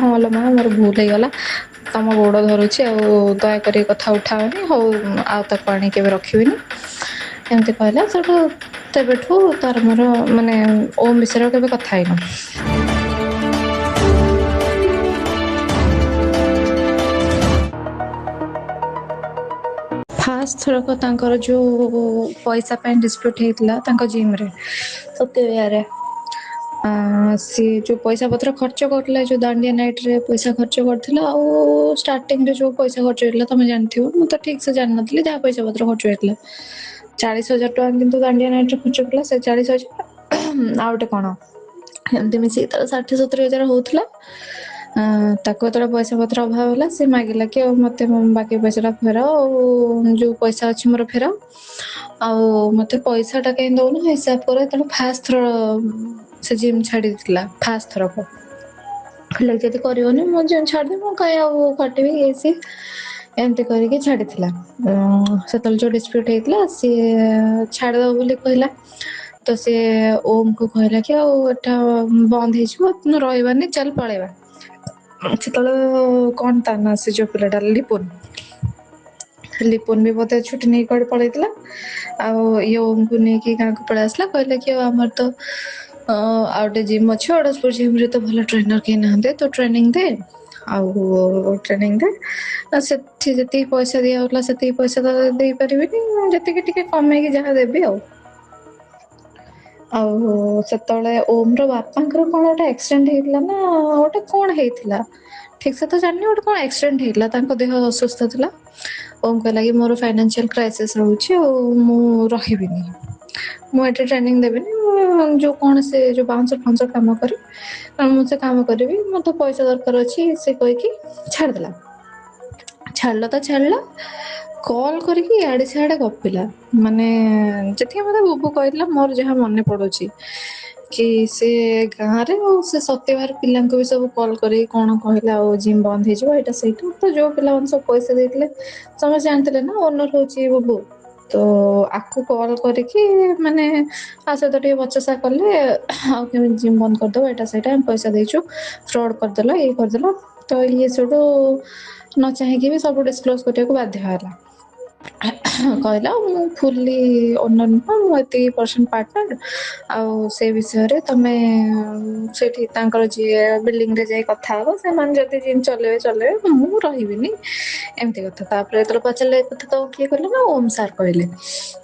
ହଁ ଲୋ ମା ମୋର ଭୁଲ ହେଇଗଲା, ତମ ଗୋଡ଼ ଧରୁଛି ଆଉ ଦୟାକରି ଏ କଥା ଉଠାଅନି, ହଉ ଆଉ ତାକୁ ଆଣି କେବେ ରଖିବିନି ଏମିତି କହିଲା। ସେଠୁ ତେବେଠୁ ତାର ମୋର ମାନେ ଓମ୍ ବିଷୟରେ କେବେ କଥା ହେଇନୁ। ଫାଷ୍ଟ ଥରକ ତାଙ୍କର ଯୋଉ ପଇସା ପାଇଁ ଡିସ୍ପ୍ୟୁଟ୍ ହେଇଥିଲା ତାଙ୍କ ଜିମ୍ରେ ସତ୍ୟ ବିହାରରେ, ସିଏ ଯୋଉ ପଇସା ପତ୍ର ଖର୍ଚ୍ଚ କରୁଥିଲା, ଯୋଉ ଦାଣ୍ଡିଆ ନାଇଟ୍ରେ ପଇସା ଖର୍ଚ୍ଚ କରିଥିଲା, ଆଉ ଷ୍ଟାର୍ଟିଂରେ ଯୋଉ ପଇସା ଖର୍ଚ୍ଚ ହେଇଥିଲା ତମେ ଜାଣିଥିବ, ମୁଁ ତ ଠିକ୍ ସେ ଜାଣିନଥିଲି ଯାହା ପଇସା ପତ୍ର ଖର୍ଚ୍ଚ ହେଇଥିଲା 40,000 ଟଙ୍କା କିନ୍ତୁ ଦାଣ୍ଡିଆ ନାଇଟ୍ରେ ଖର୍ଚ୍ଚ କଲା। ସେ 40,000 ଆଉ ଗୋଟେ କଣ ଏମିତି ମିଶିକି ତାର 60-70,000 ହଉଥିଲା। ତାକୁ ଯେତେବେଳେ ପଇସା ପତ୍ର ଅଭାବ ହେଲା ସେ ମାଗିଲା କି ଆଉ ମତେ ବାକି ପଇସାଟା ଫେରାଅ, ଆଉ ଯୋଉ ପଇସା ଅଛି ମୋର ଫେରାଅ, ଆଉ ମତେ ପଇସାଟା କାହିଁ ଦଉନ ହିସାବ କର। ତେଣୁ ଫାଷ୍ଟ ଥର ସେ ଜିମ୍ ଛାଡ଼ି ଦେଇଥିଲା, ଫାଷ୍ଟ ଥରକ ହେଲେ ଯଦି କରିବନି ମୁଁ ଜିମ୍ ଛାଡ଼ିଦେବି, ମୁଁ କାହିଁ ଆଉ କାଟିବି ଇଏ ସିଏ ଏମିତି କରିକି ଛାଡ଼ିଥିଲା। ସେତେବେଳେ ଯୋଉ ଡିସ୍ପ୍ୟୁଟ୍ ହେଇଥିଲା ସିଏ ଛାଡ଼ିଦବ ବୋଲି କହିଲା, ତ ସିଏ ଓମ୍ କୁ କହିଲା କି ଆଉ ଏଟା ବନ୍ଦ ହେଇଯିବ, ରହିବାନି ଚାଲ ପଳେଇବା। ସେତେବେଳେ କଣ ତା ନା ସେ ଯୋଉ ପିଲାଟା ଲିପୁନ ବି ବୋଧେ ଛୁଟି ନେଇ କୁଆଡ଼େ ପଳେଇଥିଲା, ଆଉ ଇଏ ଓମକୁ ନେଇକି ଗାଁକୁ ପଳେଇ ଆସିଲା। କହିଲା କି ଆଉ ଆମର ତ ଆଉ ଗୋଟେ ଜିମ୍ ଅଛି, ଅଡ଼ଶପୁର ଜିମ୍ରେ ତ ଭଲ ଟ୍ରେନର କେହି ନାହାନ୍ତି, ତୁ ଟ୍ରେନିଂ ଦେ, ଆଉ ଟ୍ରେନିଂ ଦେ। ସେଠି ଯେତିକି ପଇସା ଦିଆ ହଉଥିଲା ସେତିକି ପଇସା ତ ଦେଇପାରିବିନି, ଯେତିକି ଟିକେ କମେଇକି ଯାହା ଦେବି ଆଉ। ଆଉ ସେତେବେଳେ ଓମ୍ ର ବାପାଙ୍କର କଣ ଗୋଟେ ଆକ୍ସିଡେଣ୍ଟ ହେଇଥିଲା ନା ଗୋଟେ କଣ ହେଇଥିଲା ଠିକ୍ ସେ ତ ଜାଣିନି, ଗୋଟେ କଣ ଆକ୍ସିଡେଣ୍ଟ ହେଇଥିଲା, ତାଙ୍କ ଦେହ ଅସୁସ୍ଥ ଥିଲା। ଓମ୍ କହିଲା କି ମୋର ଫାଇନାନ୍ସିଆଲ କ୍ରାଇସିସ୍ ରହୁଛି ଆଉ ମୁଁ ରହିବିନି, ମୁଁ ଏଠି ଟ୍ରେନିଂ ଦେବିନି, ମୁଁ ଯୋଉ କଣ ସେ ଯୋଉ ବାଉନ୍ସର ଫାଉନ୍ସର କାମ କରେ ମୁଁ ସେ କାମ କରିବି, ମତେ ପଇସା ଦରକାର ଅଛି, ସେ କହିକି ଛାଡ଼ିଦେଲା। ଛାଡ଼ିଲା ତ ଛାଡ଼ିଲା, କଲ୍ କରିକି ଇଆଡ଼େ ସିଆଡ଼େ ଗପିଲା। ମାନେ ଯେତିକି ମତେ ବୁବୁ କହିଥିଲା ମୋର ଯାହା ମନେ ପଡୁଛି କି ସେ ଗାଁରେ ଆଉ ସେ ସତ୍ୟଭାର ପିଲାଙ୍କୁ ବି ସବୁ କଲ୍ କରିକି କଣ କହିଲା ଆଉ ଜିମ୍ ବନ୍ଦ ହେଇଯିବ ଏଇଟା ସେଇଟା, ତ ଯୋଉ ପିଲାମାନେ ସବୁ ପଇସା ଦେଇଥିଲେ ସମସ୍ତେ ଜାଣିଥିଲେ ନା ଓନର ହଉଛି ବୁବୁ, ତ ଆକୁ କଲ୍ କରିକି ମାନେ ଆ ସହିତ ଟିକେ ବଚସା କଲେ, ଆଉ କେମିତି ଜିମ୍ ବନ୍ଦ କରିଦବ ଏଇଟା ସେଇଟା, ପଇସା ଦେଇଛୁ ଫ୍ରଡ୍ କରିଦେଲ ଇଏ କରିଦେଲ, ତ ଇଏ ସେଠୁ ନ ଚାହିଁକି ବି ସବୁ ଡିସକ୍ଲୋଜ କରିବାକୁ ବାଧ୍ୟ ହେଲା। କହିଲା ମୁଁ ଫୁଲି ଓନର ନୁହଁ, ମୁଁ ଏତିକି ପରସେଣ୍ଟ ପାର୍ଟନର, ଆଉ ସେ ବିଷୟରେ ତମେ ସେଠି ତାଙ୍କର ଯିଏ ବିଲ୍ଡିଂରେ ଯାଇ କଥା ହବ, ସେମାନେ ଯଦି ଜିମ୍ ଚଲେଇବେ ଚଲେଇବେ, ମୁଁ ରହିବିନି ଏମିତି କଥା। ତାପରେ ଯେତେବେଳେ ପଚାରିଲେ ଏ କଥା ତ କିଏ କହିଲେ ନା ଓମ୍ ସାର୍ କହିଲେ,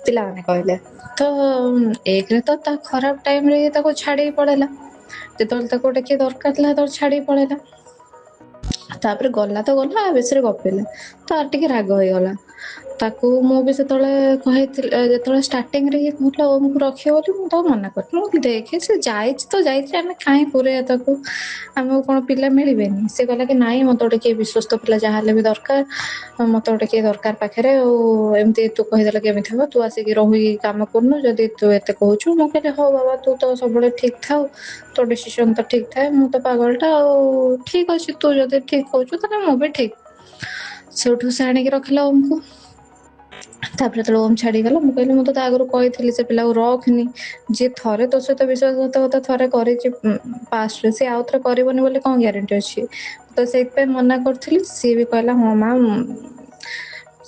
ପିଲାମାନେ କହିଲେ। ତ ଏକରେ ତ ତା ଖରାପ ଟାଇମରେ ତାକୁ ଛାଡିକି ପଳେଇଲା, ଯେତେବେଳେ ତାକୁ ଗୋଟେ କିଏ ଦରକାର ଥିଲା ସେତେବେଳେ ଛାଡିକି ପଳେଇଲା। ତାପରେ ଗଲା ତ ଗଲା, ଆ ବିଷୟରେ ଗପିଲା, ତାର ଟିକେ ରାଗ ହେଇଗଲା ତାକୁ। ମୁଁ ବି ସେତେବେଳେ କହିଥିଲି, ଯେତେବେଳେ ଷ୍ଟାର୍ଟିଂରେ ଇଏ କହୁଥିଲା ଓମକୁ ରଖିବ ବୋଲି, ମୁଁ ତାକୁ ମନା କରିଥିଲି, ମୁଁ ଦେଖେ ସେ ଯାଇଛି ତ ଯାଇଛି, ଆମେ କାହିଁ ପୁରେଇବା ତାକୁ, ଆମକୁ କଣ ପିଲା ମିଳିବେନି। ସେ କହିଲା କି ନାଇଁ ମତେ ଗୋଟେ କିଏ ବିଶ୍ୱସ୍ତ ପିଲା ଯାହାହେଲେ ବି ଦରକାର, ମତେ ଗୋଟେ କିଏ ଦରକାର ପାଖରେ, ଆଉ ଏମିତି ତୁ କହିଦେଲେ କେମିତି ହବ, ତୁ ଆସିକି ରହିକି କାମ କରୁନୁ ଯଦି ତୁ ଏତେ କହୁଛୁ। ମୁଁ କହିଲି ହଉ ବାବା ତୁ ତ ସବୁବେଳେ ଠିକ ଥାଉ, ତୋ ଡିସିସନ ତ ଠିକ ଥାଏ, ମୁଁ ତ ପାଗଳଟା, ଆଉ ଠିକ ଅଛି ତୁ ଯଦି ଠିକ କହୁଛୁ ତାହେଲେ ମୁଁ ବି ଠିକ। ସେଉଠୁ ସେ ଆଣିକି ରଖିଲା ଓମକୁ। ତାପରେ ଯେତେବେଳେ ଓମ୍ ଛାଡିଗଲା, ମୁଁ କହିଲି ମୁଁ ତ ତା ଆଗରୁ କହିଥିଲି ସେ ପିଲାକୁ ରଖନି, ଯିଏ ଥରେ ତୋ ସହିତ ବିଶ୍ୱାସଘାତକତା ଥରେ କରିଛି ପାଷ୍ଟରେ, ସେ ଆଉ ଥରେ କରିବନି ବୋଲି କଣ ଗ୍ୟାରେଣ୍ଟି ଅଛି, ତ ସେଇଥିପାଇଁ ମନା କରୁଥିଲି। ସିଏ ବି କହିଲା ହଁ ମା,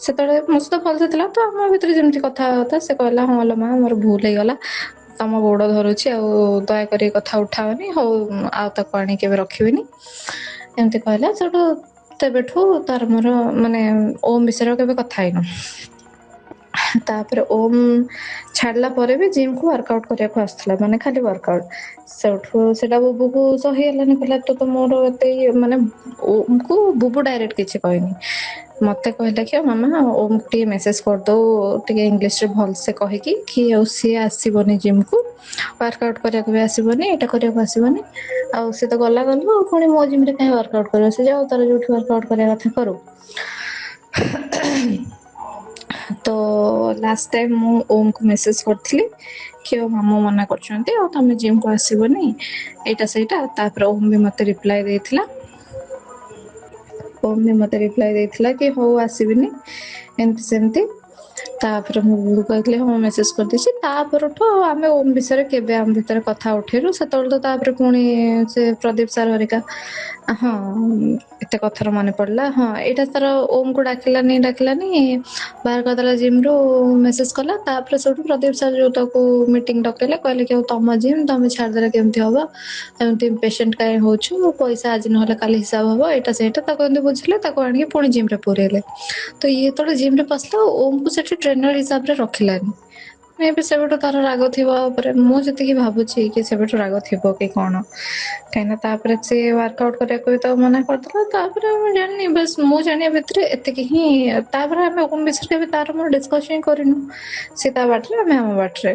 ସେତେବେଳେ ମୋ ସହିତ ଭଲସେ ଥିଲା ତ, ଆମ ଭିତରେ ଯେମିତି କଥା ସେ କହିଲା ହଁ ଲୋ ମା ମୋର ଭୁଲ ହେଇଗଲା, ତମ ଗୋଡ ଧରୁଛି ଆଉ ଦୟାକରି ଏ କଥା ଉଠାଅନି, ହଉ ଆଉ ତାକୁ ଆଣି କେବେ ରଖିବିନି ଏମିତି କହିଲା। ସେଠୁ ତେବେଠୁ ତାର ମୋର ମାନେ ଓମ୍ ବିଷୟରେ କେବେ କଥା ହେଇନୁ। ତାପରେ ଓମ୍ ଛାଡିଲା ପରେ ବି ଜିମ୍ କୁ ୱାର୍କ ଆଉଟ କରିବାକୁ ଆସୁଥିଲା, ମାନେ ଖାଲି ୱାର୍କ ଆଉଟ। ସେଠୁ ସେଟା ବୁବୁକୁ ସହି ହେଲାନି, କହିଲା ତୁ ତ ମୋର ଏତେ ମାନେ ଓମ୍ କୁ ବୁବୁ ଡାଇରେକ୍ଟ କିଛି କହିନି, ମତେ କହିଲା କି ମାମା ଓମ୍ କୁ ଟିକେ ମେସେଜ କରିଦଉ ଟିକେ ଇଂଲିଶରେ ଭଲସେ କହିକି କି ଆଉ ସିଏ ଆସିବନି ଜିମ୍ କୁ, ୱାର୍କ ଆଉଟ କରିବାକୁ ବି ଆସିବନି, ଏଇଟା କରିବାକୁ ଆସିବନି, ଆଉ ସେ ତ ଗଲା ଆଉ ପୁଣି ମୋ ଜିମ୍ ରେ କାହିଁ ୱାର୍କ ଆଉଟ କରିବ, ସେ ଯାଉ ତାର ଯୋଉଠି ୱାର୍କ ଆଉଟ କରିବା କଥା କରୁ। ତ ଲାଷ୍ଟ ଟାଇମ ମୁଁ ଓମ୍ କୁ ମେସେଜ କରିଥିଲି କି ଆଉ ମାମୁଁ ମନା କରୁଛନ୍ତି ଆଉ ତମେ ଜିମ୍ କୁ ଆସିବନି ଏଇଟା ସେଇଟା। ତାପରେ ଓମ୍ ବି ମତେ ରିପ୍ଲାଏ ଦେଇଥିଲା, ଓମ୍ ବି ମତେ ରିପ୍ଲାଏ ଦେଇଥିଲା କି ହଉ ଆସିବିନି ଏମିତି ସେମିତି। ତାପରେ ମୁଁ କହିଲି ହଁ ମେସେଜ କରିଦେଇଛି। ତାପରଠୁ ଆମେ ଓମ୍ ବିଷୟରେ କେବେ ଆମ ଭିତରେ କଥା ଉଠେଇଲୁ। ସେତେବେଳେ ତ ତାପରେ ପୁଣି ସେ ପ୍ରଦୀପ ସାର୍ ହରିକା ହଁ ଏତେ କଥାର ମନେ ପଡିଲା। ହଁ ଏଇଟା ତାର ଓମ୍ କୁ ଡାକିଲାନି ବାହାର କରିଦେଲା ଜିମ୍ ରୁ ମେସେଜ କଲା। ତାପରେ ସେଠୁ ପ୍ରଦୀପ ସାର୍ ଯୋଉ ତାକୁ ମିଟିଂ ଡକେଇଲେ, କହିଲେ କି ଆଉ ତମ ଜିମ୍ ତମେ ଛାଡିଦେଲେ କେମିତି ହବ, ଏମିତି ପେସେଣ୍ଟ କାଇଁ ହଉଛୁ, ପଇସା ଆଜି ନହେଲେ କାଲି ହିସାବ ହବ, ଏଇଟା ସେଇଟା ତାକୁ ଏମିତି ବୁଝିଲେ। ତାକୁ ଆଣିକି ପୁଣି ଜିମ୍ ରେ ପୁରେଇଲେ। ତ ଇଏ ଯେତେବେଳେ ଜିମ୍ ରେ ପଶିଲା ଓମ୍ କୁ ସେଠି ଟ୍ରେନର ହିସାବରେ ରଖିଲାନି। ମେ ବି ସେବେଠୁ ତାର ରାଗ ଥିବ ଉପରେ, ମୁଁ ଯେତିକି ଭାବୁଛି କି ସେବେଠୁ ରାଗ ଥିବ କି କଣ। କାହିଁକିନା ତାପରେ ସେ ୱାର୍କଆଉଟ କରିବାକୁ ବି ତ ମନା କରିଦେଲା। ତାପରେ ମୁଁ ଜାଣିନି, ବାସ୍ ମୁଁ ଜାଣିବା ଭିତରେ ଏତିକି ହିଁ। ତାପରେ ଆମେ ଓମ୍ ବିଷୟରେ କେବେ ତାର ମୋର ଡିସ୍କସ ହିଁ କରିନୁ। ସେ ତା ବାଟରେ ଆମେ ଆମ ବାଟରେ।